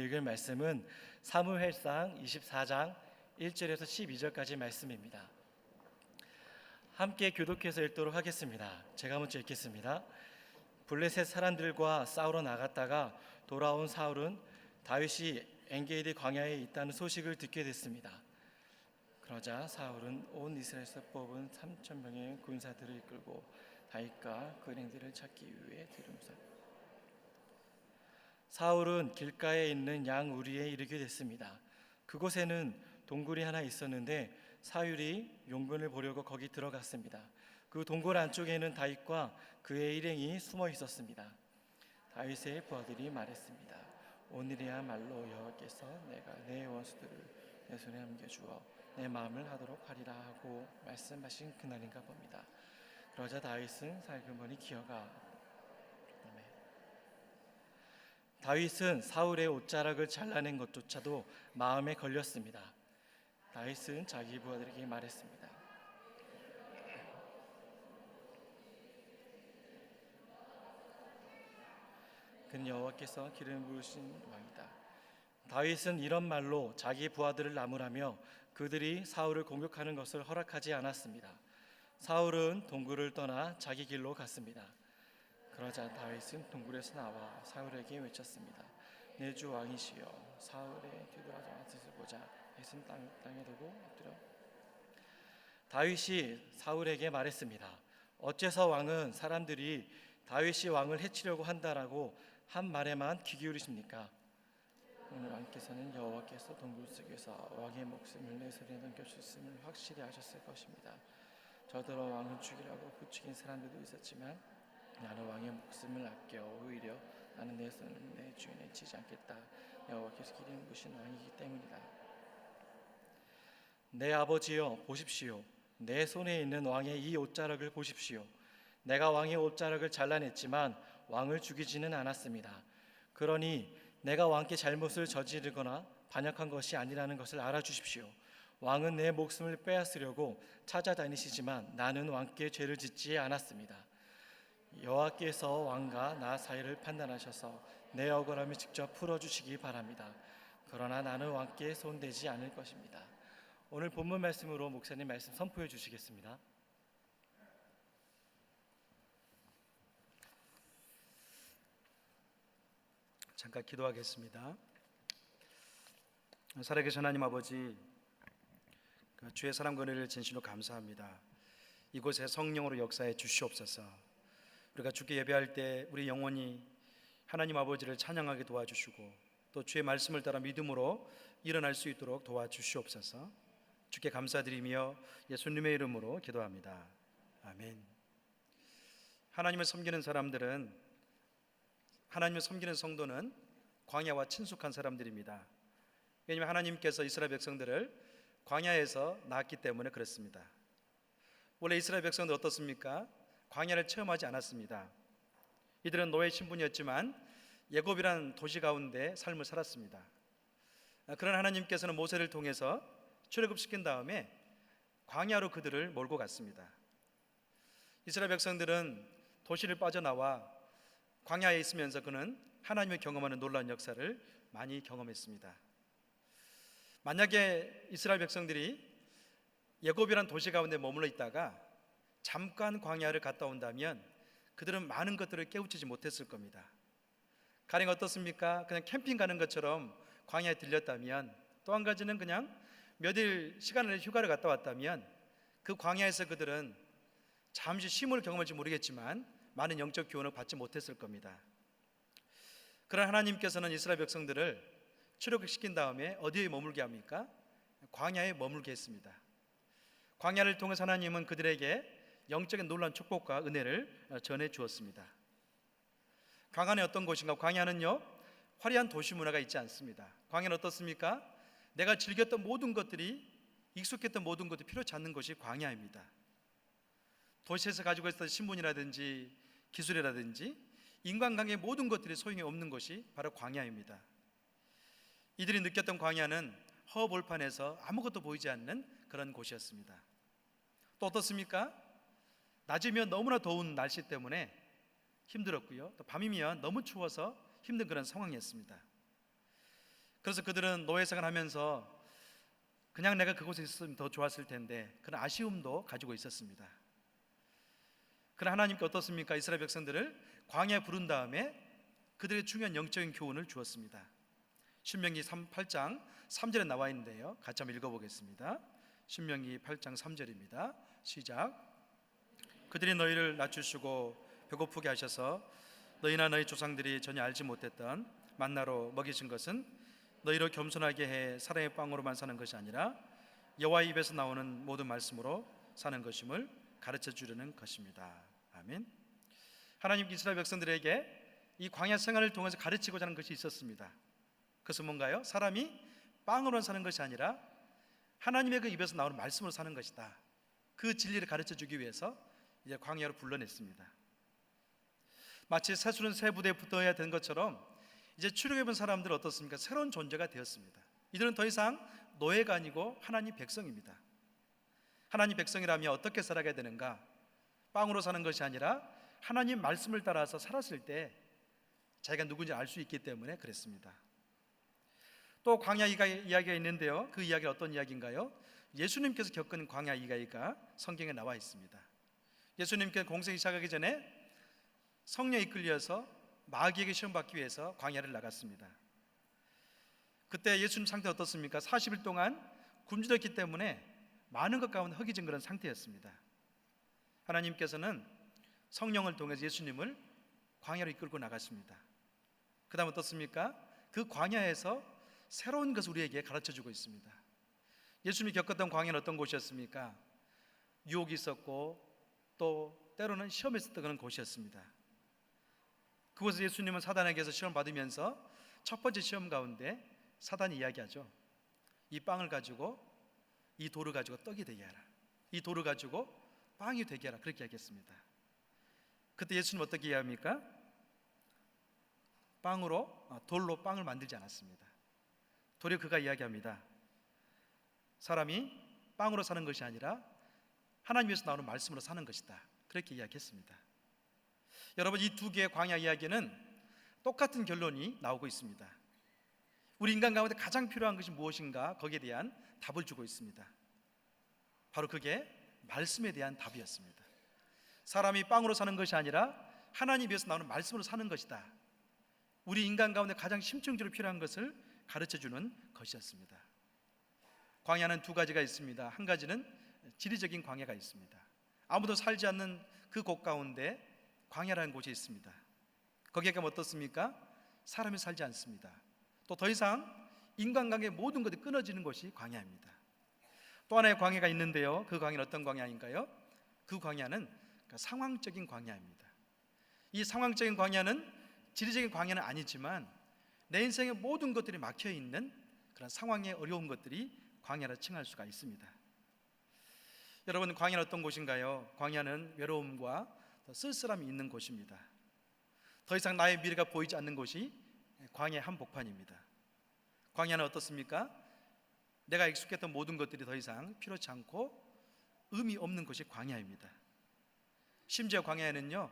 읽을 말씀은 사무엘상 24장 1절에서 12절까지 말씀입니다. 함께 교독해서 읽도록 하겠습니다. 제가 먼저 읽겠습니다. 블레셋 사람들과 싸우러 나갔다가 돌아온 사울은 다윗이 엔게디 광야에 있다는 소식을 듣게 됐습니다. 그러자 사울은 온 이스라엘에서 뽑은 3,000명의 군사들을 이끌고 다윗과 그 일행들을 찾기 위해 들음섰다. 사울은 길가에 있는 양 우리에 이르게 됐습니다. 그곳에는 동굴이 하나 있었는데 사울이 용변을 보려고 거기 들어갔습니다. 그 동굴 안쪽에는 다윗과 그의 일행이 숨어 있었습니다. 다윗의 부하들이 말했습니다. 오늘이야말로 여호와께서 내가 내 원수들을 내 손에 넘겨주어 내 마음을 하도록 하리라 하고 말씀하신 그날인가 봅니다. 그러자 다윗은 살그머니 기어가 다윗은 사울의 옷자락을 잘라낸 것조차도 마음에 걸렸습니다. 다윗은 자기 부하들에게 말했습니다. 그는 여호와께서 기름 부으신 왕이다. 다윗은 이런 말로 자기 부하들을 나무라며 그들이 사울을 공격하는 것을 허락하지 않았습니다. 사울은 동굴을 떠나 자기 길로 갔습니다. 그러자 다윗은 동굴에서 나와 사울에게 외쳤습니다. 내 주 왕이시여, 사울의 뒤돌아서 뜻을 보자. 다윗은 땅에 두고 엎드려 다윗이 사울에게 말했습니다. 어째서 왕은 사람들이 다윗이 왕을 해치려고 한다라고 한 말에만 귀 기울이십니까? 오늘 왕께서는 여호와께서 동굴 속에서 왕의 목숨을 내 손에 넘겨주셨음을 확실히 아셨을 것입니다. 저더러 왕을 죽이라고 부추긴 사람들도 있었지만 나는 왕의 목숨을 아껴 오히려 나는 내 손을 내 주인에 치지 않겠다. 여호와께서 기름 부으신 왕이기 때문이다. 내 아버지여 보십시오. 내 손에 있는 왕의 이 옷자락을 보십시오. 내가 왕의 옷자락을 잘라냈지만 왕을 죽이지는 않았습니다. 그러니 내가 왕께 잘못을 저지르거나 반역한 것이 아니라는 것을 알아주십시오. 왕은 내 목숨을 빼앗으려고 찾아다니시지만 나는 왕께 죄를 짓지 않았습니다. 여호와께서 왕과 나 사이를 판단하셔서 내 억울함을 직접 풀어주시기 바랍니다. 그러나 나는 왕께 손대지 않을 것입니다. 오늘 본문 말씀으로 목사님 말씀 선포해 주시겠습니다. 잠깐 기도하겠습니다. 살아계신 하나님 아버지, 주의 사랑 권혜를 진심으로 감사합니다. 이곳에 성령으로 역사해 주시옵소서. 우리가 주께 예배할 때 우리 영혼이 하나님 아버지를 찬양하게 도와주시고 또 주의 말씀을 따라 믿음으로 일어날 수 있도록 도와주시옵소서. 주께 감사드리며 예수님의 이름으로 기도합니다. 아멘. 하나님을 섬기는 성도는 광야와 친숙한 사람들입니다. 왜냐하면 하나님께서 이스라엘 백성들을 광야에서 낳았기 때문에 그렇습니다. 원래 이스라엘 백성들 어떻습니까? 광야를 체험하지 않았습니다. 이들은 노예 신분이었지만 애굽이라는 도시 가운데 삶을 살았습니다. 그런 하나님께서는 모세를 통해서 출애굽시킨 다음에 광야로 그들을 몰고 갔습니다. 이스라엘 백성들은 도시를 빠져나와 광야에 있으면서 그는 하나님을 경험하는 놀라운 역사를 많이 경험했습니다. 만약에 이스라엘 백성들이 애굽이라는 도시 가운데 머물러 있다가 잠깐 광야를 갔다 온다면 그들은 많은 것들을 깨우치지 못했을 겁니다. 가령 어떻습니까? 그냥 캠핑 가는 것처럼 광야에 들렸다면, 또 한 가지는 그냥 몇 일 시간을 휴가를 갔다 왔다면 그 광야에서 그들은 잠시 쉼을 경험할지 모르겠지만 많은 영적 교훈을 받지 못했을 겁니다. 그러나 하나님께서는 이스라엘 백성들을 출애굽시킨 다음에 어디에 머물게 합니까? 광야에 머물게 했습니다. 광야를 통해서 하나님은 그들에게 영적인 놀라운 축복과 은혜를 전해 주었습니다. 광야는 어떤 곳인가? 광야는요, 화려한 도시 문화가 있지 않습니다. 광야는 어떻습니까? 내가 즐겼던 모든 것들이, 익숙했던 모든 것들이 필요치 않는 것이 광야입니다. 도시에서 가지고 있었던 신분이라든지 기술이라든지 인간관계의 모든 것들이 소용이 없는 것이 바로 광야입니다. 이들이 느꼈던 광야는 허벌판에서 아무것도 보이지 않는 그런 곳이었습니다. 또 어떻습니까? 낮이면 너무나 더운 날씨 때문에 힘들었고요, 또 밤이면 너무 추워서 힘든 그런 상황이었습니다. 그래서 그들은 노예 생활을 하면서 그냥 내가 그곳에 있었으면 더 좋았을 텐데 그런 아쉬움도 가지고 있었습니다. 그러나 하나님께 어떻습니까? 이스라엘 백성들을 광야에 부른 다음에 그들의 중요한 영적인 교훈을 주었습니다. 신명기 8장 3절에 나와 있는데요, 같이 한번 읽어보겠습니다. 신명기 8장 3절입니다. 시작. 그들이 너희를 낮추시고 배고프게 하셔서 너희나 너희 조상들이 전혀 알지 못했던 만나로 먹이신 것은 너희를 겸손하게 해 사랑의 빵으로만 사는 것이 아니라 여호와의 입에서 나오는 모든 말씀으로 사는 것임을 가르쳐 주려는 것입니다. 아멘. 하나님 이스라엘 백성들에게 이 광야 생활을 통해서 가르치고자 하는 것이 있었습니다. 그것은 뭔가요? 사람이 빵으로 사는 것이 아니라 하나님의 그 입에서 나오는 말씀으로 사는 것이다. 그 진리를 가르쳐 주기 위해서 이제 광야로 불러냈습니다. 마치 새술은 새 부대에 붙어야 되는 것처럼 이제 출애굽한 사람들은 어떻습니까? 새로운 존재가 되었습니다. 이들은 더 이상 노예가 아니고 하나님 백성입니다. 하나님 백성이라면 어떻게 살아가야 되는가? 빵으로 사는 것이 아니라 하나님 말씀을 따라서 살았을 때 자기가 누군지 알 수 있기 때문에 그랬습니다. 또 광야 이야기가 있는데요, 그 이야기는 어떤 이야기인가요? 예수님께서 겪은 광야 이야기가 성경에 나와 있습니다. 예수님께서 공생이 시작하기 전에 성령에 이끌려서 마귀에게 시험받기 위해서 광야를 나갔습니다. 그때 예수님 상태 어떻습니까? 40일 동안 굶주렸기 때문에 많은 것 가운데 허기진 그런 상태였습니다. 하나님께서는 성령을 통해서 예수님을 광야로 이끌고 나갔습니다. 그 다음 어떻습니까? 그 광야에서 새로운 것을 우리에게 가르쳐주고 있습니다. 예수님이 겪었던 광야는 어떤 곳이었습니까? 유혹이 있었고 또 때로는 시험이 있었던 그런 곳이었습니다. 그곳에서 예수님은 사단에게서 시험 받으면서 첫 번째 시험 가운데 사단이 이야기하죠. 이 빵을 가지고 이 돌을 가지고 떡이 되게 하라, 이 돌을 가지고 빵이 되게 하라, 그렇게 이야기했습니다. 그때 예수님 어떻게 이야기합니까? 돌로 빵을 만들지 않았습니다. 도리어 그가 이야기합니다. 사람이 빵으로 사는 것이 아니라 하나님에서 나오는 말씀으로 사는 것이다, 그렇게 이야기했습니다. 여러분, 이 두 개의 광야 이야기는 똑같은 결론이 나오고 있습니다. 우리 인간 가운데 가장 필요한 것이 무엇인가, 거기에 대한 답을 주고 있습니다. 바로 그게 말씀에 대한 답이었습니다. 사람이 빵으로 사는 것이 아니라 하나님에서 나오는 말씀으로 사는 것이다. 우리 인간 가운데 가장 심층적으로 필요한 것을 가르쳐주는 것이었습니다. 광야는 두 가지가 있습니다. 한 가지는 지리적인 광야가 있습니다. 아무도 살지 않는 그 곳 가운데 광야라는 곳이 있습니다. 거기에 가면 어떻습니까? 사람이 살지 않습니다. 또 더 이상 인간관계의 모든 것이 끊어지는 곳이 광야입니다. 또 하나의 광야가 있는데요, 그 광야는 어떤 광야인가요? 그 광야는 상황적인 광야입니다. 이 상황적인 광야는 지리적인 광야는 아니지만 내 인생의 모든 것들이 막혀있는 그런 상황의 어려운 것들이 광야라 칭할 수가 있습니다. 여러분, 광야는 어떤 곳인가요? 광야는 외로움과 쓸쓸함이 있는 곳입니다. 더 이상 나의 미래가 보이지 않는 곳이 광야의 한복판입니다. 광야는 어떻습니까? 내가 익숙했던 모든 것들이 더 이상 필요치 않고 의미 없는 것이 광야입니다. 심지어 광야에는요,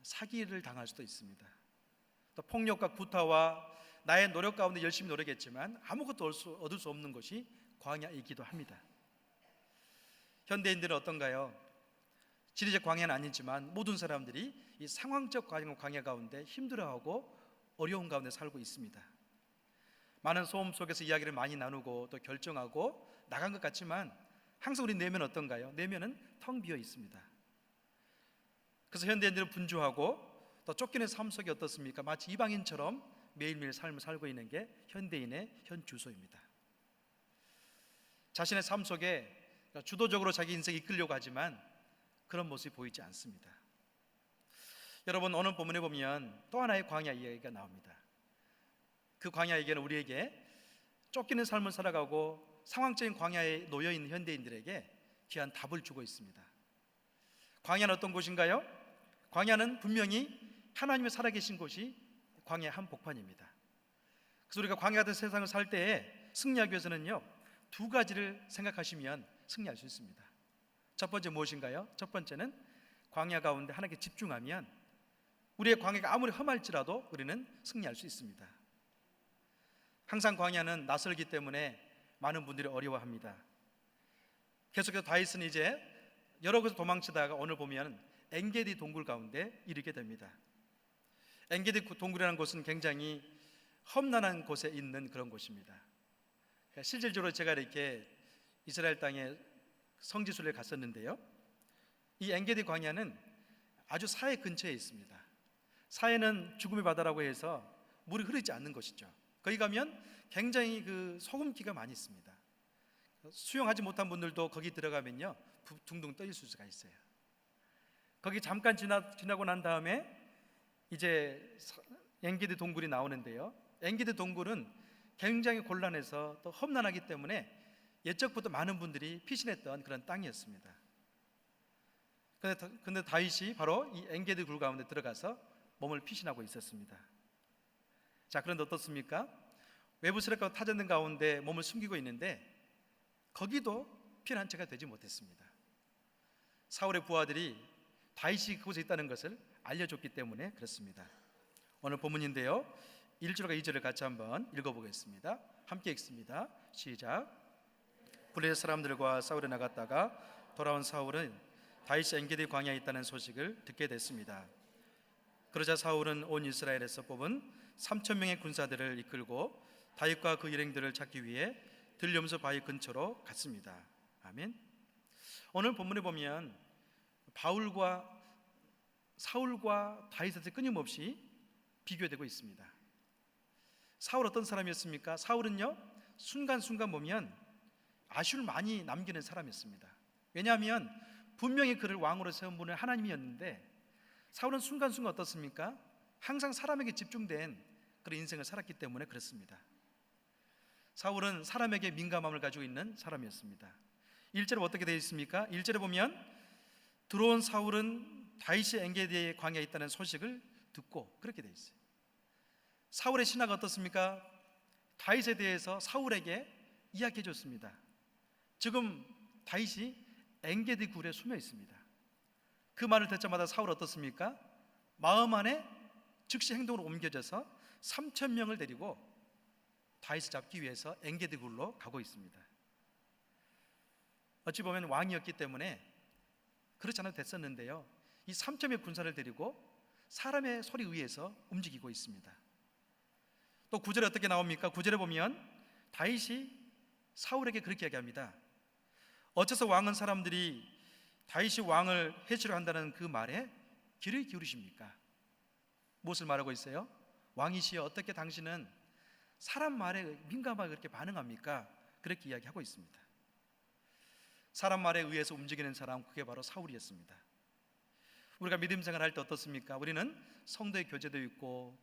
사기를 당할 수도 있습니다. 또 폭력과 구타와 나의 노력 가운데 열심히 노력했지만 아무것도 얻을 수 없는 것이 광야이기도 합니다. 현대인들은 어떤가요? 지리적 광야는 아니지만 모든 사람들이 이 상황적 광야 가운데 힘들어하고 어려운 가운데 살고 있습니다. 많은 소음 속에서 이야기를 많이 나누고 또 결정하고 나간 것 같지만 항상 우리 내면은 어떤가요? 내면은 텅 비어 있습니다. 그래서 현대인들은 분주하고 또 쫓기는 삶 속이 어떻습니까? 마치 이방인처럼 매일매일 삶을 살고 있는 게 현대인의 현 주소입니다. 자신의 삶 속에 주도적으로 자기 인생을 이끌려고 하지만 그런 모습이 보이지 않습니다. 여러분, 오늘 본문에 보면 또 하나의 광야 이야기가 나옵니다. 그 광야 이야기는 우리에게 쫓기는 삶을 살아가고 상황적인 광야에 놓여있는 현대인들에게 귀한 답을 주고 있습니다. 광야는 어떤 곳인가요? 광야는 분명히 하나님의 살아계신 곳이 광야의 한복판입니다. 그래서 우리가 광야 같은 세상을 살 때에 승리하기 위해서는요, 두 가지를 생각하시면 승리할 수 있습니다. 첫 번째 무엇인가요? 첫 번째는 광야 가운데 하나님께 집중하면 우리의 광야가 아무리 험할지라도 우리는 승리할 수 있습니다. 항상 광야는 낯설기 때문에 많은 분들이 어려워합니다. 계속해서 다윗은 이제 여러 곳에 도망치다가 오늘 보면 엔게디 동굴 가운데 이르게 됩니다. 엔게디 동굴이라는 곳은 굉장히 험난한 곳에 있는 그런 곳입니다. 실질적으로 제가 이렇게 이스라엘 땅에 성지순례를 갔었는데요, 이 엔게디 광야는 아주 사해 근처에 있습니다. 사해는 죽음의 바다라고 해서 물이 흐르지 않는 곳이죠. 거기 가면 굉장히 그 소금기가 많이 있습니다. 수영하지 못한 분들도 거기 들어가면요 둥둥 떠 있을 수가 있어요. 거기 잠깐 지나고 난 다음에 이제 엔게디 동굴이 나오는데요, 엔게디 동굴은 굉장히 곤란해서 또 험난하기 때문에 옛적부터 많은 분들이 피신했던 그런 땅이었습니다. 근데 다윗이 바로 이 엔게디 굴 가운데 들어가서 몸을 피신하고 있었습니다. 자, 그런데 어떻습니까? 외부 세력과 타전된 가운데 몸을 숨기고 있는데 거기도 피난처가 되지 못했습니다. 사울의 부하들이 다윗이 그곳에 있다는 것을 알려줬기 때문에 그렇습니다. 오늘 본문인데요, 1절과 2절을 같이 한번 읽어보겠습니다. 함께 읽습니다. 시작. 블레셋 사람들과 싸우러 나갔다가 돌아온 사울은 다윗이 엔게디 광야에 있다는 소식을 듣게 됐습니다. 그러자 사울은 온 이스라엘에서 뽑은 3,000명의 군사들을 이끌고 다윗과 그 일행들을 찾기 위해 들염소 바위 근처로 갔습니다. 아멘. 오늘 본문에 보면 사울과 다윗한테 끊임없이 비교되고 있습니다. 사울 어떤 사람이었습니까? 사울은요 순간순간 보면 아쉬움을 많이 남기는 사람이었습니다. 왜냐하면 분명히 그를 왕으로 세운 분은 하나님이었는데 사울은 순간순간 어떻습니까? 항상 사람에게 집중된 그런 인생을 살았기 때문에 그렇습니다. 사울은 사람에게 민감함을 가지고 있는 사람이었습니다. 1절에 어떻게 되어 있습니까? 1절에 보면 들어온 사울은 다윗이 엔게디 광야에 있다는 소식을 듣고 그렇게 되어 있어요. 사울의 신하가 어떻습니까? 다윗에 대해서 사울에게 이야기해 줬습니다. 지금 다윗이 엔게디 굴에 숨어 있습니다. 그 말을 듣자마자 사울 어떻습니까? 마음 안에 즉시 행동으로 옮겨져서 3,000명을 데리고 다윗을 잡기 위해서 엔게디 굴로 가고 있습니다. 어찌 보면 왕이었기 때문에 그렇지 않아도 됐었는데요, 이 3,000명의 군사를 데리고 사람의 소리에 의해서 움직이고 있습니다. 또 9절에 어떻게 나옵니까? 9절에 보면 다윗이 사울에게 그렇게 얘기합니다. 어째서 왕은 사람들이 다윗이 왕을 해치려 한다는 그 말에 귀를 기울이십니까? 무엇을 말하고 있어요? 왕이시여, 어떻게 당신은 사람 말에 민감하게 그렇게 반응합니까? 그렇게 이야기하고 있습니다. 사람 말에 의해서 움직이는 사람, 그게 바로 사울이었습니다. 우리가 믿음 생활할 때 어떻습니까? 우리는 성도의 교제도 있고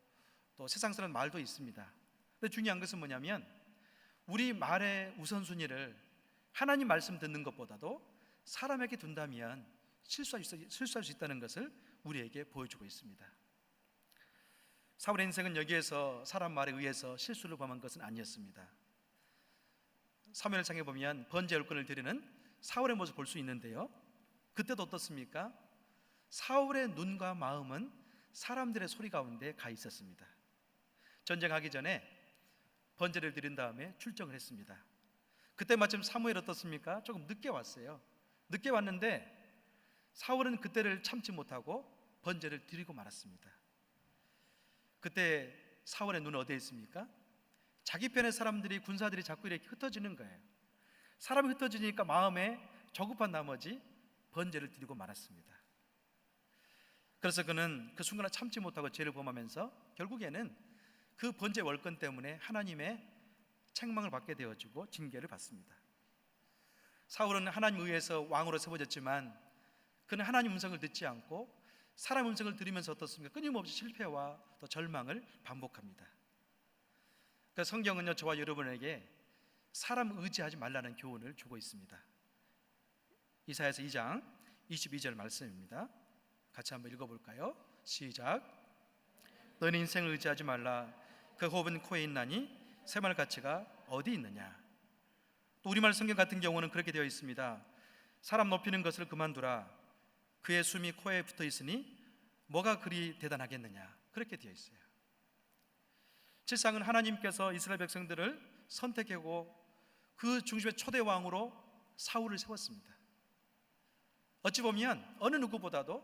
또 세상 사람 말도 있습니다. 근데 중요한 것은 뭐냐면 우리 말의 우선순위를 하나님 말씀 듣는 것보다도 사람에게 둔다면 실수할 수 있다는 것을 우리에게 보여주고 있습니다. 사울의 인생은 여기에서 사람 말에 의해서 실수를 범한 것은 아니었습니다. 사무엘상에 보면 번제 율권을 드리는 사울의 모습을 볼 수 있는데요, 그때도 어떻습니까? 사울의 눈과 마음은 사람들의 소리 가운데 가 있었습니다. 전쟁하기 전에 번제를 드린 다음에 출정을 했습니다. 그때 마침 사무엘 어떻습니까? 조금 늦게 왔어요. 늦게 왔는데 사울은 그때를 참지 못하고 번제를 드리고 말았습니다. 그때 사울의 눈은 어디에 있습니까? 자기 편의 사람들이, 군사들이 자꾸 이렇게 흩어지는 거예요. 사람이 흩어지니까 마음에 조급한 나머지 번제를 드리고 말았습니다. 그래서 그는 그 순간을 참지 못하고 죄를 범하면서 결국에는 그 번제 월권 때문에 하나님의 책망을 받게 되어지고 징계를 받습니다. 사울은 하나님 의해서 왕으로 세워졌지만 그는 하나님 음성을 듣지 않고 사람 음성을 들으면서 어떻습니까? 끊임없이 실패와 또 절망을 반복합니다. 그래서 성경은요, 저와 여러분에게 사람 의지하지 말라는 교훈을 주고 있습니다. 이사야서 2장 22절 말씀입니다. 같이 한번 읽어볼까요? 시작. 너는 인생을 의지하지 말라. 그 호흡은 코에 있나니 새말 가치가 어디 있느냐. 또 우리말 성경 같은 경우는 그렇게 되어 있습니다. 사람 높이는 것을 그만두라. 그의 숨이 코에 붙어 있으니 뭐가 그리 대단하겠느냐. 그렇게 되어 있어요. 실상은 하나님께서 이스라엘 백성들을 선택하고 그 중심의 초대 왕으로 사울을 세웠습니다. 어찌 보면 어느 누구보다도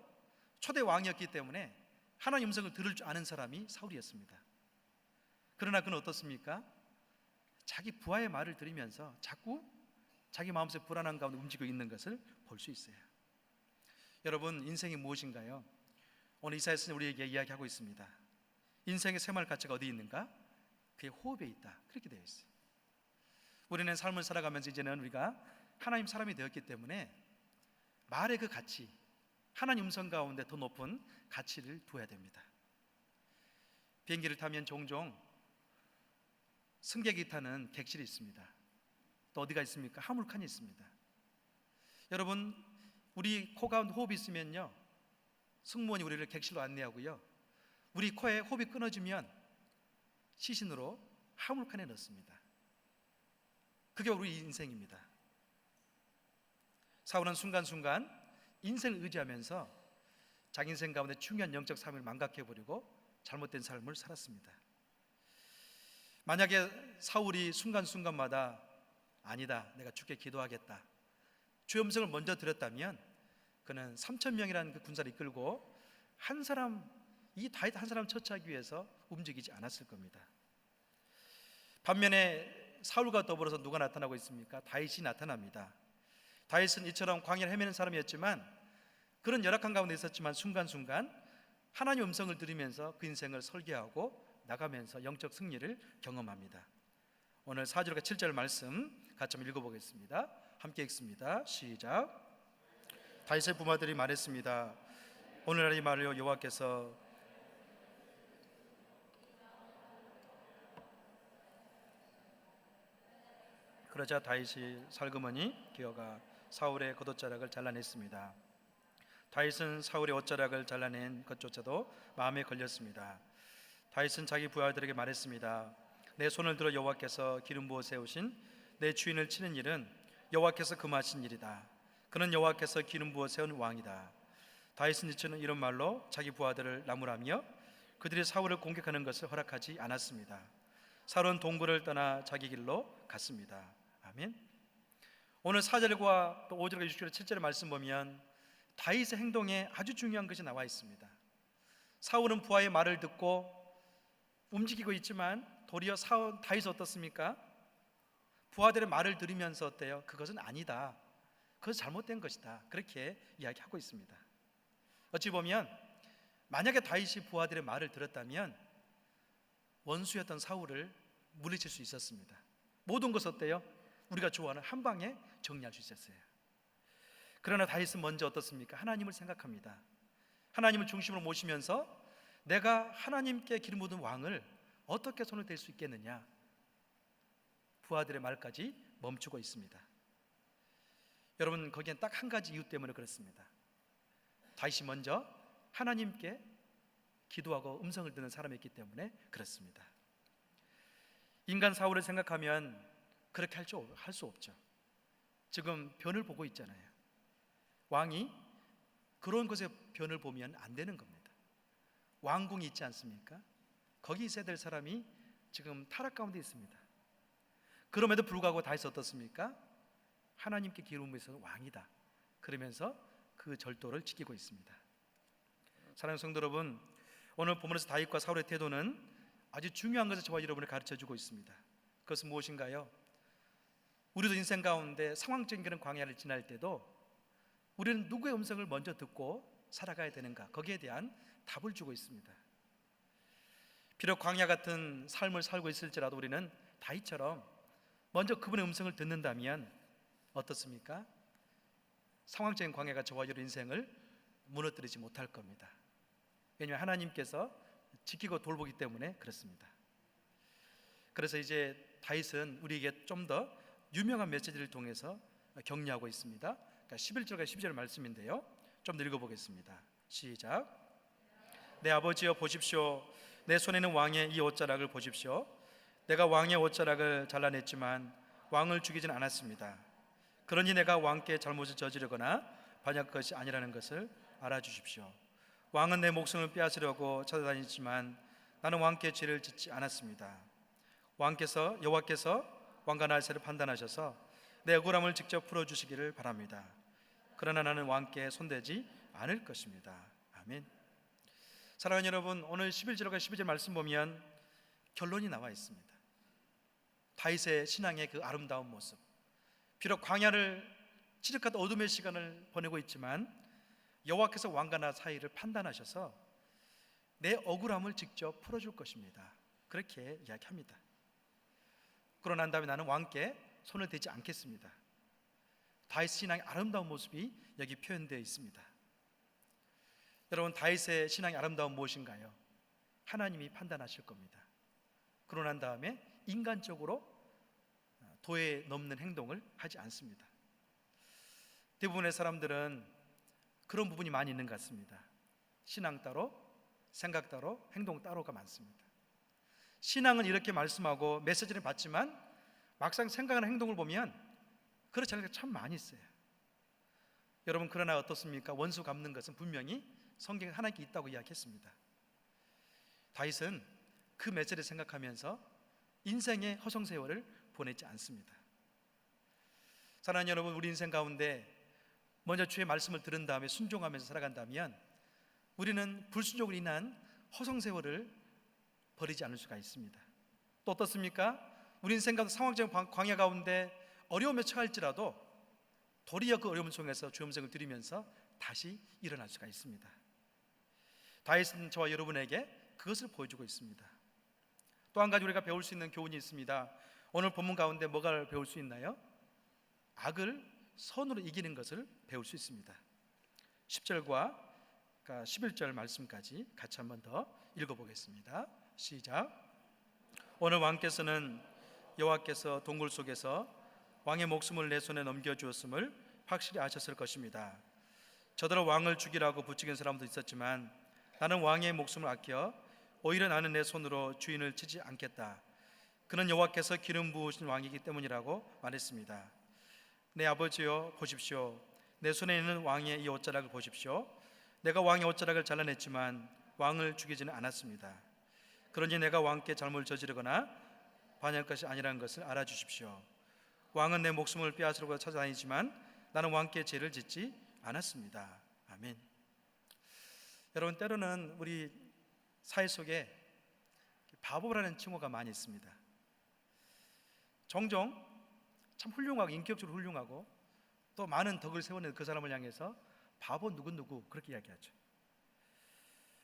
초대 왕이었기 때문에 하나님 음성을 들을 줄 아는 사람이 사울이었습니다. 그러나 그는 어떻습니까? 자기 부하의 말을 들으면서 자꾸 자기 마음속에 불안한 가운데 움직이고 있는 것을 볼 수 있어요. 여러분, 인생이 무엇인가요? 오늘 이사야 선생님 우리에게 이야기하고 있습니다. 인생의 쇠말 가치가 어디 있는가? 그의 호흡에 있다. 그렇게 되어 있어요. 우리는 삶을 살아가면서 이제는 우리가 하나님 사람이 되었기 때문에 말의 그 가치, 하나님 음성 가운데 더 높은 가치를 두어야 됩니다. 비행기를 타면 종종 승객이 타는 객실이 있습니다. 또 어디가 있습니까? 화물칸이 있습니다. 여러분, 우리 코 가운데 호흡이 있으면요, 승무원이 우리를 객실로 안내하고요, 우리 코에 호흡이 끊어지면 시신으로 화물칸에 넣습니다. 그게 우리 인생입니다. 사울은 순간순간 인생을 의지하면서 자기 인생 가운데 중요한 영적 삶을 망각해버리고 잘못된 삶을 살았습니다. 만약에 사울이 순간순간마다 아니다, 내가 주께 기도하겠다, 주의 음성을 먼저 들었다면 그는 3,000명이라는 그 군사를 이끌고 한 사람, 이 다윗 한 사람 처치하기 위해서 움직이지 않았을 겁니다. 반면에 사울과 더불어서 누가 나타나고 있습니까? 다윗이 나타납니다. 다윗은 이처럼 광야를 헤매는 사람이었지만, 그런 열악한 가운데 있었지만 순간순간 하나님 음성을 들으면서 그 인생을 설계하고 나가면서 영적 승리를 경험합니다. 오늘 4절과 7절 말씀 같이 한번 읽어보겠습니다. 함께 읽습니다. 시작. 다윗의 부하들이 말했습니다. 오늘날 이 말을 여호와께서 그러자 다윗이 살그머니 기어가 사울의 겉옷자락을 잘라냈습니다. 다윗은 사울의 옷자락을 잘라낸 것조차도 마음에 걸렸습니다. 다윗은 자기 부하들에게 말했습니다. 내 손을 들어 여호와께서 기름 부어 세우신 내 주인을 치는 일은 여호와께서 금하신 일이다. 그는 여호와께서 기름 부어 세운 왕이다. 다윗은 이처럼 이런 말로 자기 부하들을 나무라며 그들이 사울을 공격하는 것을 허락하지 않았습니다. 사울은 동굴을 떠나 자기 길로 갔습니다. 아멘. 오늘 4절과 또 5절과 6절 7절의 말씀 보면 다윗의 행동에 아주 중요한 것이 나와 있습니다. 사울은 부하의 말을 듣고 움직이고 있지만 도리어 다윗은 어떻습니까? 부하들의 말을 들으면서 어때요? 그것은 아니다, 그것은 잘못된 것이다, 그렇게 이야기하고 있습니다. 어찌 보면 만약에 다윗이 부하들의 말을 들었다면 원수였던 사울을 물리칠 수 있었습니다. 모든 것은 어때요? 우리가 좋아하는 한 방에 정리할 수 있었어요. 그러나 다윗은 먼저 어떻습니까? 하나님을 생각합니다. 하나님을 중심으로 모시면서 내가 하나님께 기름 묻은 왕을 어떻게 손을 댈 수 있겠느냐, 부하들의 말까지 멈추고 있습니다. 여러분, 거기엔 딱 한 가지 이유 때문에 그렇습니다. 다윗이 먼저 하나님께 기도하고 음성을 듣는 사람이었기 때문에 그렇습니다. 인간 사울을 생각하면 그렇게 할 수 없죠. 지금 변을 보고 있잖아요. 왕이 그런 것에 변을 보면 안 되는 겁니다. 왕궁이 있지 않습니까? 거기 있어야 될 사람이 지금 타락 가운데 있습니다. 그럼에도 불구하고 다윗이 어떻습니까? 하나님께 기름 부으신 왕이다, 그러면서 그 절도를 지키고 있습니다. 사랑하는 성도 여러분, 오늘 본문에서 다윗과 사울의 태도는 아주 중요한 것을 저와 여러분을 가르쳐주고 있습니다. 그것은 무엇인가요? 우리도 인생 가운데 상황적인 그런 광야를 지날 때도 우리는 누구의 음성을 먼저 듣고 살아가야 되는가, 거기에 대한 답을 주고 있습니다. 비록 광야 같은 삶을 살고 있을지라도 우리는 다윗처럼 먼저 그분의 음성을 듣는다면 어떻습니까? 상황적인 광야가 저와 여러분 인생을 무너뜨리지 못할 겁니다. 왜냐하면 하나님께서 지키고 돌보기 때문에 그렇습니다. 그래서 이제 다윗은 우리에게 좀 더 유명한 메시지를 통해서 격려하고 있습니다. 그러니까 11절과 12절 말씀인데요, 좀 더 읽어보겠습니다. 시작. 내 아버지여 보십시오. 내 손에는 왕의 이 옷자락을 보십시오. 내가 왕의 옷자락을 잘라냈지만 왕을 죽이진 않았습니다. 그러니 내가 왕께 잘못을 저지르거나 반역한 것이 아니라는 것을 알아주십시오. 왕은 내 목숨을 빼앗으려고 찾아다니지만 나는 왕께 죄를 짓지 않았습니다. 여호와께서 왕과 나사를 판단하셔서 내 억울함을 직접 풀어주시기를 바랍니다. 그러나 나는 왕께 손대지 않을 것입니다. 아멘. 사랑하는 여러분, 오늘 11절과 12절 말씀 보면 결론이 나와 있습니다. 다윗의 신앙의 그 아름다운 모습, 비록 광야를 칠흑한 어둠의 시간을 보내고 있지만 여호와께서 왕과 나 사이를 판단하셔서 내 억울함을 직접 풀어줄 것입니다. 그렇게 이야기합니다. 그러고 난 다음에 나는 왕께 손을 대지 않겠습니다. 다윗 신앙의 아름다운 모습이 여기 표현되어 있습니다. 여러분, 다윗의 신앙의 아름다운 무엇인가요? 하나님이 판단하실 겁니다. 그러고 난 다음에 인간적으로 도에 넘는 행동을 하지 않습니다. 대부분의 사람들은 그런 부분이 많이 있는 것 같습니다. 신앙 따로, 생각 따로, 행동 따로가 많습니다. 신앙은 이렇게 말씀하고 메시지를 받지만 막상 생각하는 행동을 보면 그렇지 않은 게 참 많이 있어요. 여러분, 그러나 어떻습니까? 원수 갚는 것은 분명히 성경에 하나님께 있다고 이야기했습니다. 다윗은 그 메시지를 생각하면서 인생의 허송세월을 보내지 않습니다. 사랑하는 여러분, 우리 인생 가운데 먼저 주의 말씀을 들은 다음에 순종하면서 살아간다면 우리는 불순종으로 인한 허송세월을 버리지 않을 수가 있습니다. 또 어떻습니까? 우리 인생 가운데 상황적 광야 가운데 어려움에 처할지라도 도리어 그 어려움 속에서 주의 음성을 들으면서 다시 일어날 수가 있습니다. 다윗은 저와 여러분에게 그것을 보여주고 있습니다. 또 한 가지 우리가 배울 수 있는 교훈이 있습니다. 오늘 본문 가운데 뭐가 배울 수 있나요? 악을 선으로 이기는 것을 배울 수 있습니다. 10절과 11절 말씀까지 같이 한번 더 읽어보겠습니다. 시작. 오늘 왕께서는 여호와께서 동굴 속에서 왕의 목숨을 내 손에 넘겨주었음을 확실히 아셨을 것입니다. 저더러 왕을 죽이라고 부추긴 사람도 있었지만 나는 왕의 목숨을 아껴 오히려 나는 내 손으로 주인을 치지 않겠다. 그는 여호와께서 기름 부으신 왕이기 때문이라고 말했습니다. 내 아버지여 보십시오. 내 손에 있는 왕의 이 옷자락을 보십시오. 내가 왕의 옷자락을 잘라냈지만 왕을 죽이지는 않았습니다. 그러니 내가 왕께 잘못을 저지르거나 반할 것이 아니라는 것을 알아주십시오. 왕은 내 목숨을 빼앗으려고 찾아다니지만 나는 왕께 죄를 짓지 않았습니다. 아멘. 여러분, 때로는 우리 사회 속에 바보라는 칭호가 많이 있습니다. 종종 참 훌륭하고 인격적으로 훌륭하고 또 많은 덕을 세우는 그 사람을 향해서 바보 누구누구 그렇게 이야기하죠.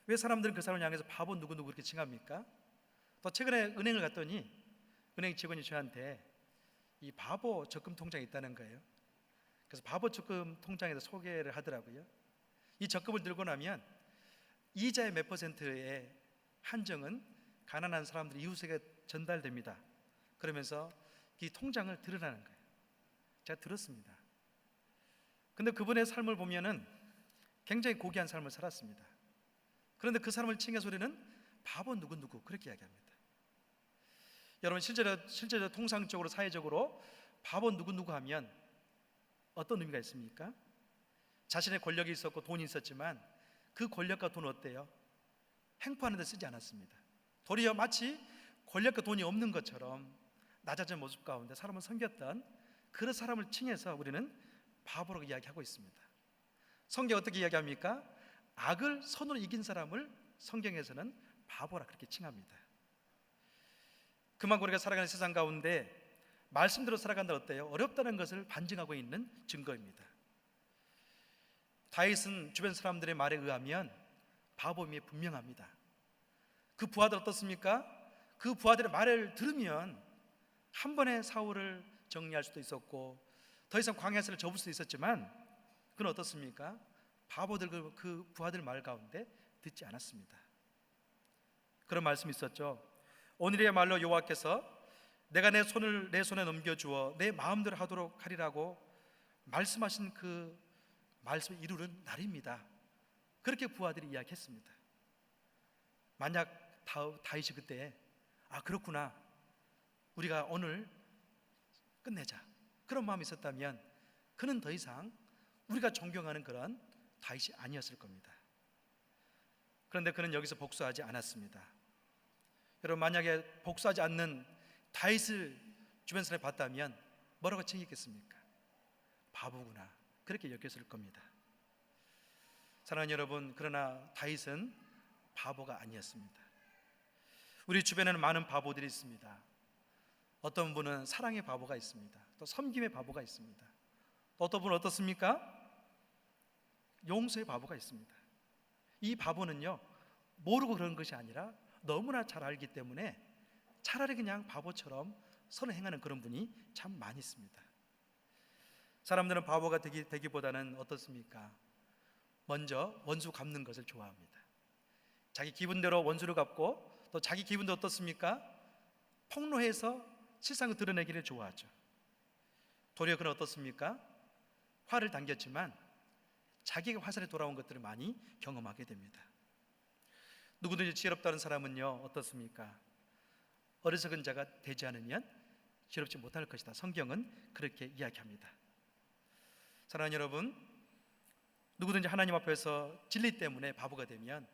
왜 사람들은 그 사람을 향해서 바보 누구누구 그렇게 칭합니까? 또 최근에 은행을 갔더니 은행 직원이 저한테 이 바보 적금 통장이 있다는 거예요. 그래서 바보 적금 통장에서 소개를 하더라고요. 이 적금을 들고 나면 이자의 몇 %의 한정은 가난한 사람들 이웃에게 전달됩니다. 그러면서 이 통장을 들으라는 거예요. 제가 들었습니다. 근데 그분의 삶을 보면은 굉장히 고귀한 삶을 살았습니다. 그런데 그 사람을 칭해서 우리는 바보 누구누구 그렇게 이야기합니다. 여러분, 실제로 통상적으로 사회적으로 바보 누구누구 하면 어떤 의미가 있습니까? 자신의 권력이 있었고 돈이 있었지만 그 권력과 돈은 어때요? 행포하는 데 쓰지 않았습니다. 도리어 마치 권력과 돈이 없는 것처럼 낮아진 모습 가운데 사람을 섬겼던 그런 사람을 칭해서 우리는 바보라고 이야기하고 있습니다. 성경 어떻게 이야기합니까? 악을 선으로 이긴 사람을 성경에서는 바보라 그렇게 칭합니다. 그만큼 우리가 살아가는 세상 가운데 말씀대로 살아간다 어때요? 어렵다는 것을 반증하고 있는 증거입니다. 다윗은 주변 사람들의 말에 의하면 바보임이 분명합니다. 그 부하들 어떻습니까? 그 부하들의 말을 들으면 한 번에 사울을 정리할 수도 있었고 더 이상 광야에서 접을 수도 있었지만 그는 어떻습니까? 바보들 그 부하들 말 가운데 듣지 않았습니다. 그런 말씀이 있었죠. 오늘이야말로 여호와께서 내가 내 손에 넘겨주어 내 마음대로 하도록 하리라고 말씀하신 그 말씀을 이루는 날입니다. 그렇게 부하들이 이야기했습니다. 만약 다윗이 그때 그렇구나, 우리가 오늘 끝내자 그런 마음이 있었다면 그는 더 이상 우리가 존경하는 그런 다윗이 아니었을 겁니다. 그런데 그는 여기서 복수하지 않았습니다. 여러분 만약에 복수하지 않는 다윗을 주변 사람이 봤다면 뭐라고 챙기겠습니까? 바보구나 그렇게 여겼을 겁니다. 사랑하는 여러분, 그러나 다윗은 바보가 아니었습니다. 우리 주변에는 많은 바보들이 있습니다. 어떤 분은 사랑의 바보가 있습니다. 또 섬김의 바보가 있습니다. 또 어떤 분은 어떻습니까? 용서의 바보가 있습니다. 이 바보는요, 모르고 그런 것이 아니라 너무나 잘 알기 때문에 차라리 그냥 바보처럼 선을 행하는 그런 분이 참 많이 있습니다. 사람들은 바보가 되기보다는 어떻습니까? 먼저 원수 갚는 것을 좋아합니다. 자기 기분대로 원수를 갚고 또 자기 기분도 어떻습니까? 폭로해서 실상을 드러내기를 좋아하죠. 도리어 그는 어떻습니까? 화를 당겼지만 자기가 화살에 돌아온 것들을 많이 경험하게 됩니다. 누구든지 지혜롭다는 사람은요 어떻습니까? 어리석은 자가 되지 않으면 지혜롭지 못할 것이다. 성경은 그렇게 이야기합니다. 사랑하는 여러분, 누구든지 하나님 앞에서 진리 때문에 바보가 되면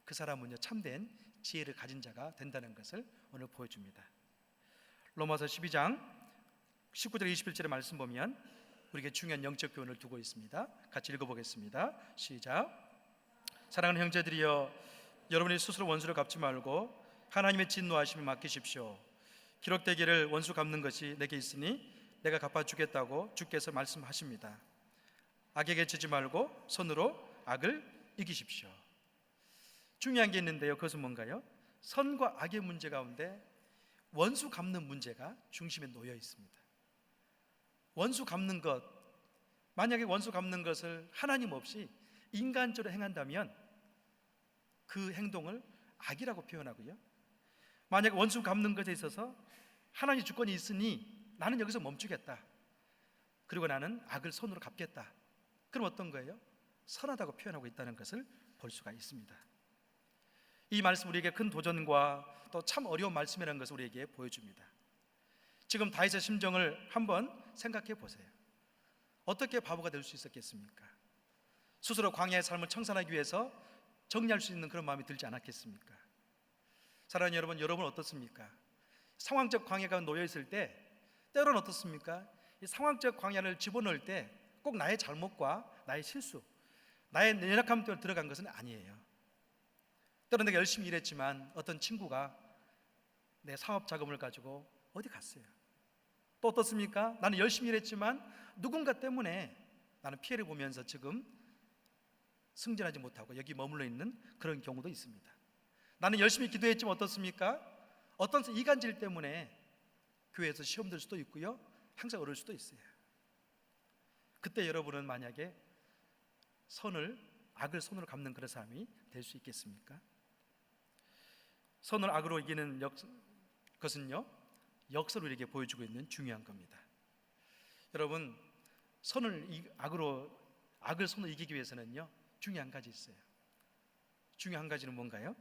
그 사람은요 참된 지혜를 가진 자가 된다는 것을 오늘 보여줍니다. 로마서 12장 19절 21절의 말씀 보면 우리에게 중요한 영적 교훈을 두고 있습니다. 같이 읽어보겠습니다. 시작. 사랑하는 형제들이여, 여러분이 스스로 원수를 갚지 말고 하나님의 진노하심을 맡기십시오. 기록되기를 원수 갚는 것이 내게 있으니 내가 갚아주겠다고 주께서 말씀하십니다. 악에게 지지 말고 선으로 악을 이기십시오. 중요한 게 있는데요, 그것은 뭔가요? 선과 악의 문제 가운데 원수 갚는 문제가 중심에 놓여 있습니다. 원수 갚는 것, 만약에 원수 갚는 것을 하나님 없이 인간적으로 행한다면 그 행동을 악이라고 표현하고요, 만약에 원수 갚는 것에 있어서 하나님 주권이 있으니 나는 여기서 멈추겠다, 그리고 나는 악을 손으로 갚겠다, 그럼 어떤 거예요? 선하다고 표현하고 있다는 것을 볼 수가 있습니다. 이 말씀 우리에게 큰 도전과 또 참 어려운 말씀이라는 것을 우리에게 보여줍니다. 지금 다윗의 심정을 한번 생각해 보세요. 어떻게 바보가 될 수 있었겠습니까? 스스로 광야의 삶을 청산하기 위해서 정리할 수 있는 그런 마음이 들지 않았겠습니까? 사랑하는 여러분, 여러분 어떻습니까? 상황적 광야가 놓여 있을 때 때로는 어떻습니까? 이 상황적 광야를 집어넣을 때 꼭 나의 잘못과 나의 실수, 나의 연약함 때문에 들어간 것은 아니에요. 때로는 내가 열심히 일했지만 어떤 친구가 내 사업 자금을 가지고 어디 갔어요. 또 어떻습니까? 나는 열심히 일했지만 누군가 때문에 나는 피해를 보면서 지금 승진하지 못하고 여기 머물러 있는 그런 경우도 있습니다. 나는 열심히 기도했지만 어떻습니까? 어떤 이간질 때문에 교회에서 시험 들 수도 있고요, 항상 어려울 수도 있어요. 그때 여러분은 만약에 악을 손으로 갚는 그런 사람이 될 수 있겠습니까? 선을 악으로 이기는 것은요, 역사로 우리에게 보여주고 있는 중요한 겁니다. 여러분, 악을 손으로 이기기 위해서는요 중요한 가지 있어요. 중요한 가지는 뭔가요?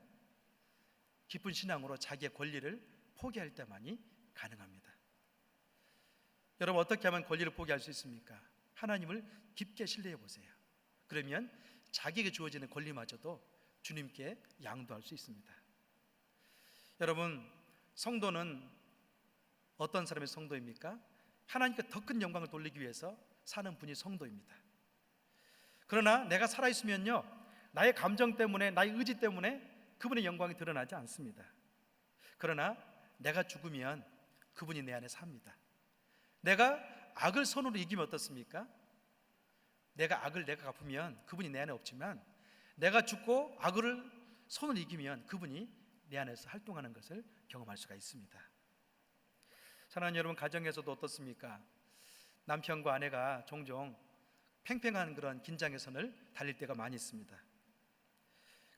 깊은 신앙으로 자기의 권리를 포기할 때만이 가능합니다. 여러분, 어떻게 하면 권리를 포기할 수 있습니까? 하나님을 깊게 신뢰해 보세요. 그러면 자기에게 주어지는 권리마저도 주님께 양도할 수 있습니다. 여러분, 성도는 어떤 사람의 성도입니까? 하나님께 더 큰 영광을 돌리기 위해서 사는 분이 성도입니다. 그러나 내가 살아있으면요, 나의 감정 때문에, 나의 의지 때문에 그분의 영광이 드러나지 않습니다. 그러나 내가 죽으면 그분이 내 안에 삽니다. 내가 악을 손으로 이기면 어떻습니까? 악을 내가 갚으면 그분이 내 안에 없지만 내가 죽고 악을 손을 이기면 그분이 내 안에서 활동하는 것을 경험할 수가 있습니다. 사랑하는 여러분, 가정에서도 어떻습니까? 남편과 아내가 종종 팽팽한 그런 긴장의 선을 달릴 때가 많이 있습니다.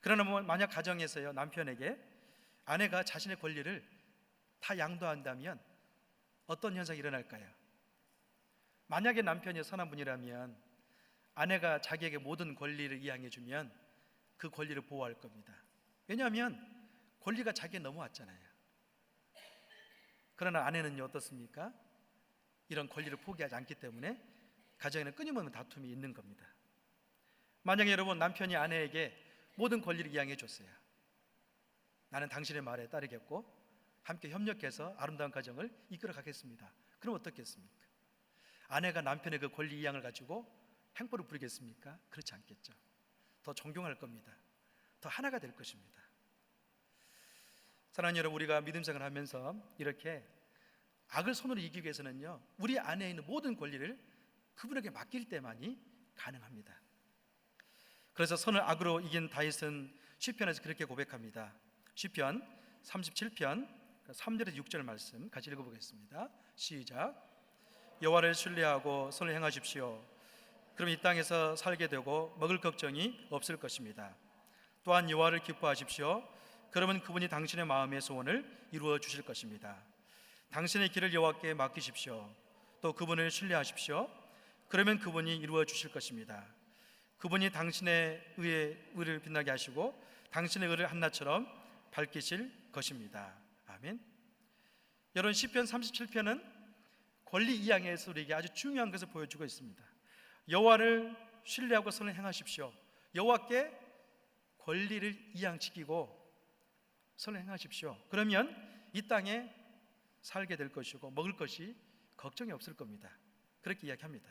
그러나 만약 가정에서요, 남편에게 아내가 자신의 권리를 다 양도한다면 어떤 현상이 일어날까요? 만약에 남편이 선한 분이라면 아내가 자기에게 모든 권리를 이양해주면 그 권리를 보호할 겁니다. 왜냐하면 권리가 자기에 넘어왔잖아요. 그러나 아내는요 어떻습니까? 이런 권리를 포기하지 않기 때문에 가정에는 끊임없는 다툼이 있는 겁니다. 만약에 여러분, 남편이 아내에게 모든 권리를 이양해 줬어요. 나는 당신의 말에 따르겠고 함께 협력해서 아름다운 가정을 이끌어 가겠습니다. 그럼 어떻겠습니까? 아내가 남편의 그 권리 이양을 가지고 행보를 부리겠습니까? 그렇지 않겠죠. 더 존경할 겁니다. 더 하나가 될 것입니다. 사랑하는 여러분, 우리가 믿음 생활을 하면서 이렇게 악을 손으로 이기기 위해서는요, 우리 안에 있는 모든 권리를 그분에게 맡길 때만이 가능합니다. 그래서 선을 악으로 이긴 다윗은 시편에서 그렇게 고백합니다. 시편 37편 3절에서 6절 말씀 같이 읽어보겠습니다. 시작. 여호와를 신뢰하고 선을 행하십시오. 그럼 이 땅에서 살게 되고 먹을 걱정이 없을 것입니다. 또한 여호와를 기뻐하십시오. 그러면 그분이 당신의 마음의 소원을 이루어 주실 것입니다. 당신의 길을 여호와께 맡기십시오. 또 그분을 신뢰하십시오. 그러면 그분이 이루어 주실 것입니다. 그분이 당신의 의를 빛나게 하시고 당신의 의를 한낮처럼 밝히실 것입니다. 아멘. 여러분, 시편 37편은 권리 이양에서 우리에게 아주 중요한 것을 보여주고 있습니다. 여호와를 신뢰하고 선을 행하십시오. 여호와께 권리를 이양시키고 선을 행하십시오. 그러면 이 땅에 살게 될 것이고 먹을 것이 걱정이 없을 겁니다. 그렇게 이야기합니다.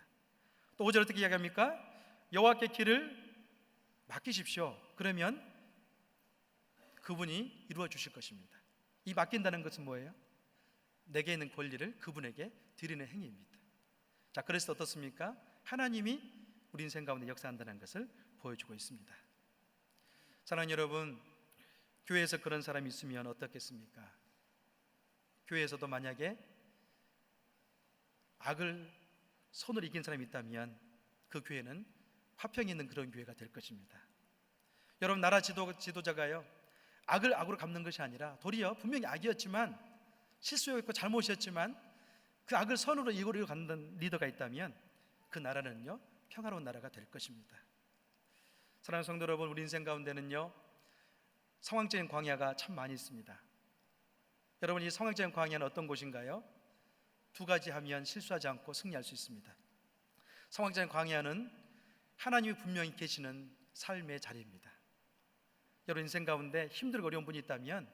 또 5절 어떻게 이야기합니까? 여호와께 길을 맡기십시오. 그러면 그분이 이루어 주실 것입니다. 이 맡긴다는 것은 뭐예요? 내게 있는 권리를 그분에게 드리는 행위입니다. 자, 그래서 어떻습니까? 하나님이 우리 인생 가운데 역사한다는 것을 보여주고 있습니다. 사랑하는 여러분, 교회에서 그런 사람이 있으면 어떻겠습니까? 교회에서도 만약에 악을 손으로 이긴 사람이 있다면 그 교회는 화평이 있는 그런 교회가 될 것입니다. 여러분, 나라 지도자가요, 악을 악으로 갚는 것이 아니라 도리어 분명히 악이었지만 실수였고 잘못이었지만 그 악을 선으로 이끌어 가는 리더가 있다면 그 나라는요, 평화로운 나라가 될 것입니다. 사랑하는 성도 여러분, 우리 인생 가운데는요, 상황적인 광야가 참 많이 있습니다. 여러분, 이 상황적인 광야는 어떤 곳인가요? 두 가지 하면 실수하지 않고 승리할 수 있습니다. 상황적인 광야는 하나님이 분명히 계시는 삶의 자리입니다. 여러분, 인생 가운데 힘들고 어려운 분이 있다면,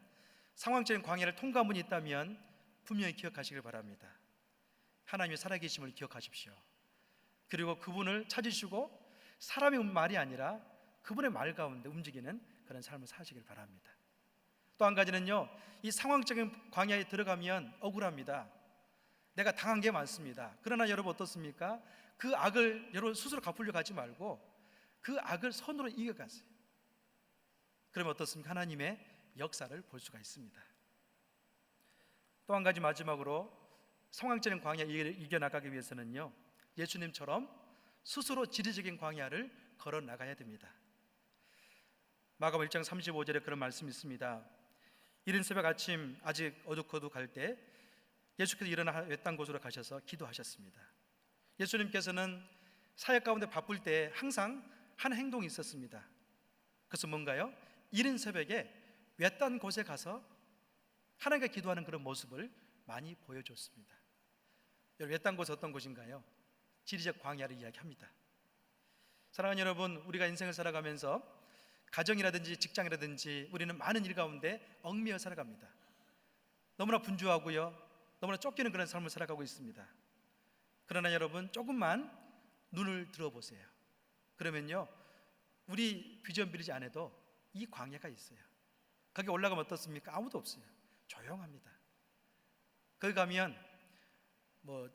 상황적인 광야를 통과한 분이 있다면 분명히 기억하시길 바랍니다. 하나님의 살아계심을 기억하십시오. 그리고 그분을 찾으시고 사람의 말이 아니라 그분의 말 가운데 움직이는 그런 삶을 사시길 바랍니다. 또 한 가지는요, 이 상황적인 광야에 들어가면 억울합니다. 내가 당한 게 많습니다. 그러나 여러분 어떻습니까? 그 악을 여러분 스스로 갚으려고 하지 말고 그 악을 선으로 이겨가세요. 그러면 어떻습니까? 하나님의 역사를 볼 수가 있습니다. 또 한 가지 마지막으로 상황적인 광야를 이겨나가기 위해서는요, 예수님처럼 스스로 지리적인 광야를 걸어 나가야 됩니다. 마가복음 1장 35절에 그런 말씀이 있습니다. 이른 새벽 아침 아직 어둑어둑할 때 예수께서 일어나 외딴 곳으로 가셔서 기도하셨습니다. 예수님께서는 사역 가운데 바쁠 때 항상 한 행동이 있었습니다. 그것은 뭔가요? 이른 새벽에 외딴 곳에 가서 하나님께 기도하는 그런 모습을 많이 보여줬습니다. 여러분, 외딴 곳은 어떤 곳인가요? 지리적 광야를 이야기합니다. 사랑하는 여러분, 우리가 인생을 살아가면서 가정이라든지 직장이라든지 우리는 많은 일 가운데 얽매여 살아갑니다. 너무나 분주하고요, 너무나 쫓기는 그런 삶을 살아가고 있습니다. 그러나 여러분, 조금만 눈을 들어보세요. 그러면요, 우리 비전 비리지 않아도 이 광야가 있어요. 거기 올라가면 어떻습니까? 아무도 없어요. 조용합니다. 거기 가면 뭐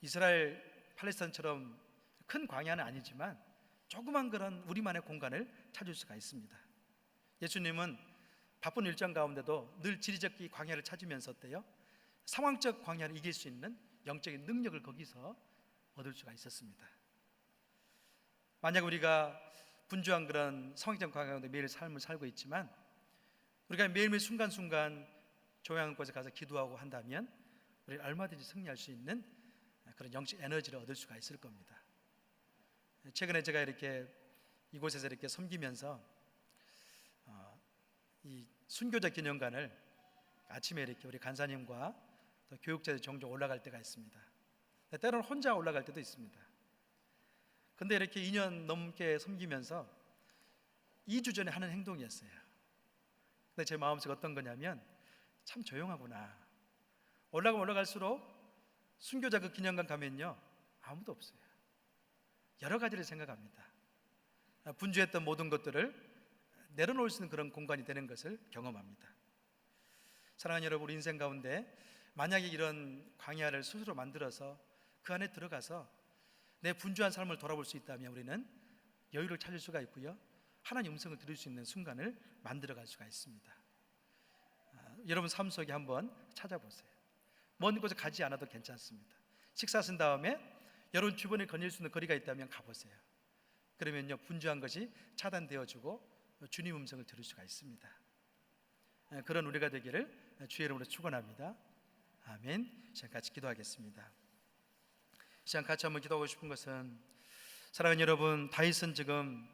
이스라엘 팔레스타인처럼 큰 광야는 아니지만 조그만 그런 우리만의 공간을 찾을 수가 있습니다. 예수님은 바쁜 일정 가운데도 늘 지리적 광야를 찾으면서 어때요? 상황적 광야를 이길 수 있는 영적인 능력을 거기서 얻을 수가 있었습니다. 만약 우리가 분주한 그런 상황적 광야 가운데 매일 삶을 살고 있지만 우리가 매일매일 순간순간 조용한 곳에 가서 기도하고 한다면 우리는 얼마든지 승리할 수 있는 그런 영적 에너지를 얻을 수가 있을 겁니다. 최근에 제가 이렇게 이곳에서 이렇게 섬기면서 이 순교자 기념관을 아침에 이렇게 우리 간사님과 또 교육자들이 종종 올라갈 때가 있습니다. 때로는 혼자 올라갈 때도 있습니다. 근데 이렇게 2년 넘게 섬기면서 2주 전에 하는 행동이었어요. 근데 제 마음속에 어떤 거냐면 참 조용하구나. 올라가면 올라갈수록 순교자 그 기념관 가면요 아무도 없어요. 여러 가지를 생각합니다. 분주했던 모든 것들을 내려놓을 수 있는 그런 공간이 되는 것을 경험합니다. 사랑하는 여러분, 우리 인생 가운데 만약에 이런 광야를 스스로 만들어서 그 안에 들어가서 내 분주한 삶을 돌아볼 수 있다면 우리는 여유를 찾을 수가 있고요, 하나님 음성을 들을 수 있는 순간을 만들어갈 수가 있습니다. 여러분 삶 속에 한번 찾아보세요. 먼 곳에 가지 않아도 괜찮습니다. 식사하신 다음에 여러분 주변에 거닐 수 있는 거리가 있다면 가보세요. 그러면요 분주한 것이 차단되어지고 주님 음성을 들을 수가 있습니다. 그런 우리가 되기를 주의 이름으로 축원합니다. 아멘. 시간 같이 기도하겠습니다. 시간 같이 한번 기도하고 싶은 것은, 사랑하는 여러분, 다윗은 지금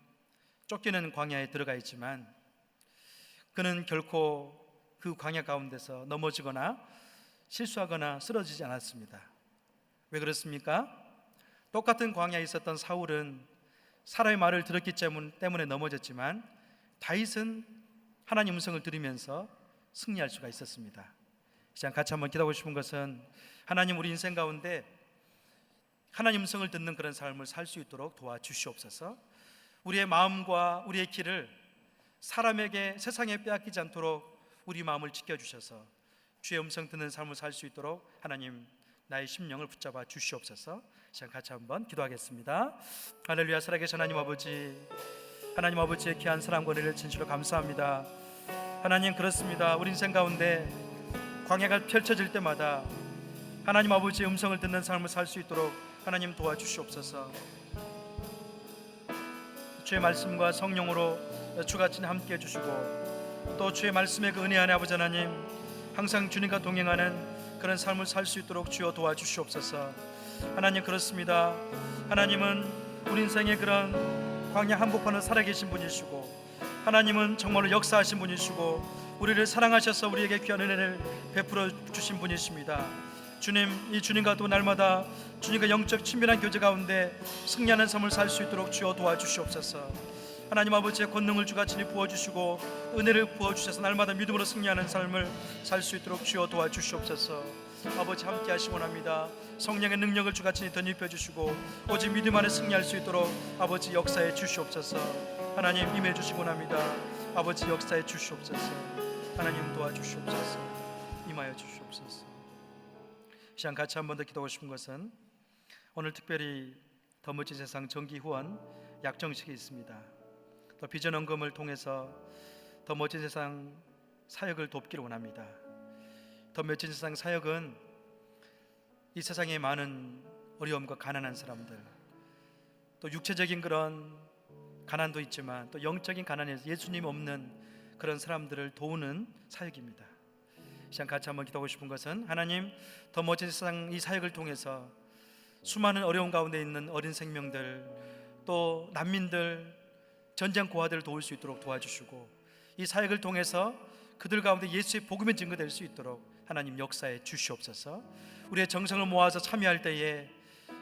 쫓기는 광야에 들어가 있지만 그는 결코 그 광야 가운데서 넘어지거나 실수하거나 쓰러지지 않았습니다. 왜 그렇습니까? 똑같은 광야에 있었던 사울은 사람의 말을 들었기 때문에 넘어졌지만 다윗은 하나님 음성을 들으면서 승리할 수가 있었습니다. 시간 같이 한번 기도하고 싶은 것은, 하나님 우리 인생 가운데 하나님 음성을 듣는 그런 삶을 살 수 있도록 도와주시옵소서. 우리의 마음과 우리의 길을 사람에게, 세상에 빼앗기지 않도록 우리 마음을 지켜주셔서 주의 음성 듣는 삶을 살 수 있도록 하나님 나의 심령을 붙잡아 주시옵소서. 시간 같이 한번 기도하겠습니다. 할렐루야. 살아계신 하나님 아버지, 하나님 아버지의 귀한 사랑과 은혜를 진실로 감사합니다. 하나님, 그렇습니다. 우리 인생 가운데 광야가 펼쳐질 때마다 하나님 아버지의 음성을 듣는 삶을 살 수 있도록 하나님 도와주시옵소서. 주의 말씀과 성령으로 주같이 함께 해주시고, 또 주의 말씀의 그 은혜 안에 아버지 하나님 항상 주님과 동행하는 그런 삶을 살 수 있도록 주여 도와주시옵소서. 하나님, 그렇습니다. 하나님은 우리 인생의 그런 광야 한복판을 살아계신 분이시고, 하나님은 정말로 역사하신 분이시고 우리를 사랑하셔서 우리에게 귀한 은혜를 베풀어 주신 분이십니다. 주님, 이 주님과 또 날마다 주님과 영적 친밀한 교제 가운데 승리하는 삶을 살 수 있도록 주여 도와주시옵소서. 하나님 아버지의 권능을 주같이 부어주시고 은혜를 부어주셔서 날마다 믿음으로 승리하는 삶을 살 수 있도록 주여 도와주시옵소서. 아버지, 함께 하시기 원합니다. 성령의 능력을 주같이 덧입혀주시고 오직 믿음 안에 승리할 수 있도록 아버지 역사해 주시옵소서. 하나님 임해 주시기 원합니다. 아버지 역사해 주시옵소서. 하나님 도와주시옵소서. 임하여 주시옵소서. 시간 같이 한 번 더 기도하고 싶은 것은, 오늘 특별히 더 멋진 세상 정기 후원 약정식이 있습니다. 또 비전 헌금을 통해서 더 멋진 세상 사역을 돕기를 원합니다. 더 멋진 세상 사역은 이 세상에 많은 어려움과 가난한 사람들, 또 육체적인 그런 가난도 있지만 또 영적인 가난에서 예수님 없는 그런 사람들을 도우는 사역입니다. 시간 같이 한번 기도하고 싶은 것은, 하나님 더 멋진 세상 이 사역을 통해서 수많은 어려움 가운데 있는 어린 생명들, 또 난민들, 전쟁 고아들을 도울 수 있도록 도와주시고, 이 사역을 통해서 그들 가운데 예수의 복음이 증거될 수 있도록 하나님 역사해 주시옵소서. 우리의 정성을 모아서 참여할 때에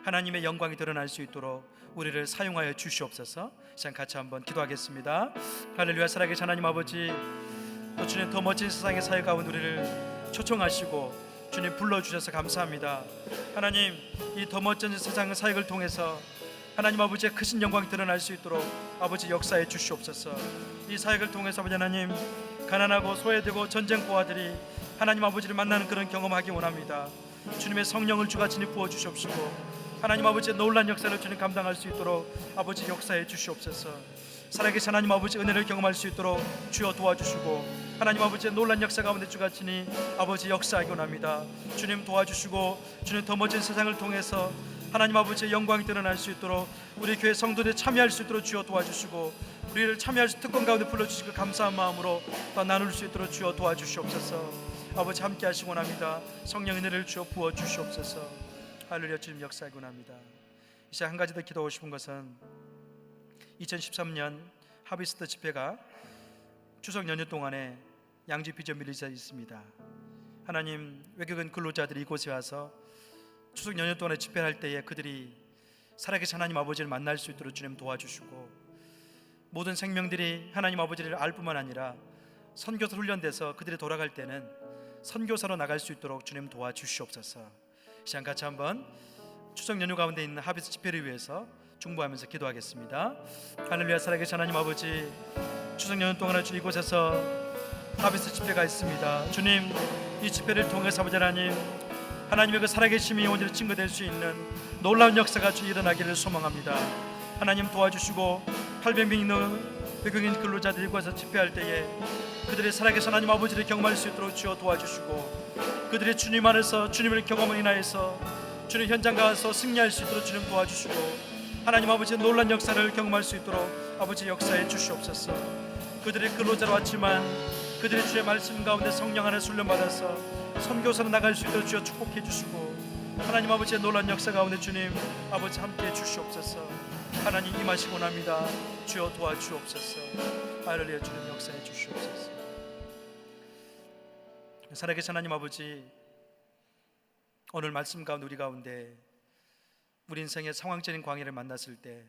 하나님의 영광이 드러날 수 있도록 우리를 사용하여 주시옵소서. 시간 같이 한번 기도하겠습니다. 할렐루야. 살아계신 하나님 아버지, 또 주님 더 멋진 세상의 사역 가운데 우리를 초청하시고 주님 불러주셔서 감사합니다. 하나님, 이 더 멋진 세상의 사역을 통해서 하나님 아버지의 크신 영광이 드러날 수 있도록 아버지 역사해 주시옵소서. 이 사역을 통해서 아버지 하나님, 가난하고 소외되고 전쟁 고아들이 하나님 아버지를 만나는 그런 경험하기 원합니다. 주님의 성령을 주같이 부어주시옵시고 하나님 아버지의 놀란 역사를 주님 감당할 수 있도록 아버지 역사해 주시옵소서. 살아계신 하나님 아버지 은혜를 경험할 수 있도록 주여 도와주시고, 하나님 아버지의 놀란 역사 가운데 주같이 아버지 역사하기 원합니다. 주님 도와주시고, 주님 더 멋진 세상을 통해서 하나님 아버지의 영광이 드러날 수 있도록 우리 교회 성도들이 참여할 수 있도록 주여 도와주시고, 우리를 참여할 수 특권 가운데 불러주시고 감사한 마음으로 더 나눌 수 있도록 주여 도와주시옵소서. 아버지 함께 하시기 원합니다. 성령의 은혜를 주여 부어주시옵소서. 할렐루야. 주님 역사하기 원합니다. 이제 한 가지 더 기도하고 싶은 것은, 2013년 하비스트 집회가 추석 연휴 동안에 양지 비전 밀리지에 있습니다. 하나님, 외국인 근로자들이 이곳에 와서 추석 연휴 동안에 집회할 때에 그들이 살아계신 하나님 아버지를 만날 수 있도록 주님 도와주시고, 모든 생명들이 하나님 아버지를 알 뿐만 아니라 선교사 훈련돼서 그들이 돌아갈 때는 선교사로 나갈 수 있도록 주님 도와주시옵소서. 이 시간 같이 한번 추석 연휴 가운데 있는 하비스 집회를 위해서 중보하면서 기도하겠습니다. 하늘위에 살아계신 하나님 아버지, 추석 연휴 동안에 주 이곳에서 하비스 집회가 있습니다. 주님, 이 집회를 통해서 아버지 하나님, 하나님의 그 살아계심이 오늘 증거될 수 있는 놀라운 역사가 주 일어나기를 소망합니다. 하나님 도와주시고 800명 있는 외국인 근로자들이 이곳에서 집회할 때에 그들의 살아계신 하나님 아버지를 경험할 수 있도록 주여 도와주시고, 그들의 주님 안에서 주님을 경험을 인하여서 주님 현장 가서 승리할 수 있도록 주님 도와주시고, 하나님 아버지의 놀란 역사를 경험할 수 있도록 아버지 역사해 주시옵소서. 그들이 근로자로 왔지만 그들의 주의 말씀 가운데 성령 안에 훈련받아서 선교사로 나갈 수 있도록 주여 축복해 주시고, 하나님 아버지의 놀란 역사 가운데 주님 아버지 함께해 주시옵소서. 하나님 임하시고 납니다. 주여 도와주옵소서. 할렐루야. 주님 역사해 주시옵소서. 살아계신 하나님 아버지, 오늘 말씀 가운데 우리 가운데 우리 인생의 상황적인 광야를 만났을 때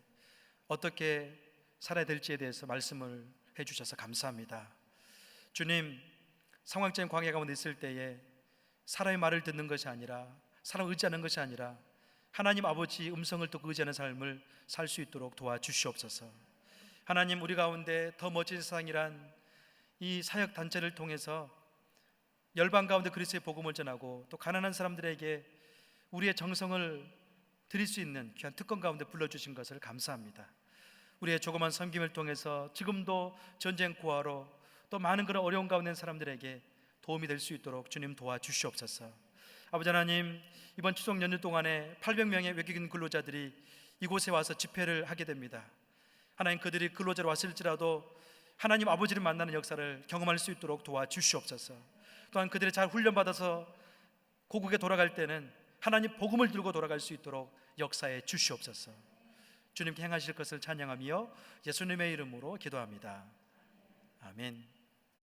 어떻게 살아야 될지에 대해서 말씀을 해주셔서 감사합니다. 주님, 상황적인 광야 가운데 있을 때에 사람의 말을 듣는 것이 아니라, 사람을 의지하는 것이 아니라 하나님 아버지 음성을 듣고 의지하는 삶을 살 수 있도록 도와주시옵소서. 하나님, 우리 가운데 더 멋진 세상이란 이 사역 단체를 통해서 열방 가운데 그리스도의 복음을 전하고 또 가난한 사람들에게 우리의 정성을 드릴 수 있는 귀한 특권 가운데 불러주신 것을 감사합니다. 우리의 조그만 섬김을 통해서 지금도 전쟁 고아로 또 많은 그런 어려운 가운데 있는 사람들에게 도움이 될 수 있도록 주님 도와주시옵소서. 아버지 하나님, 이번 추석 연휴 동안에 800명의 외국인 근로자들이 이곳에 와서 집회를 하게 됩니다. 하나님, 그들이 근로자로 왔을지라도 하나님 아버지를 만나는 역사를 경험할 수 있도록 도와주시옵소서. 또한 그들이 잘 훈련받아서 고국에 돌아갈 때는 하나님 복음을 들고 돌아갈 수 있도록 역사해 주시옵소서. 주님께 행하실 것을 찬양하며 예수님의 이름으로 기도합니다. 아멘.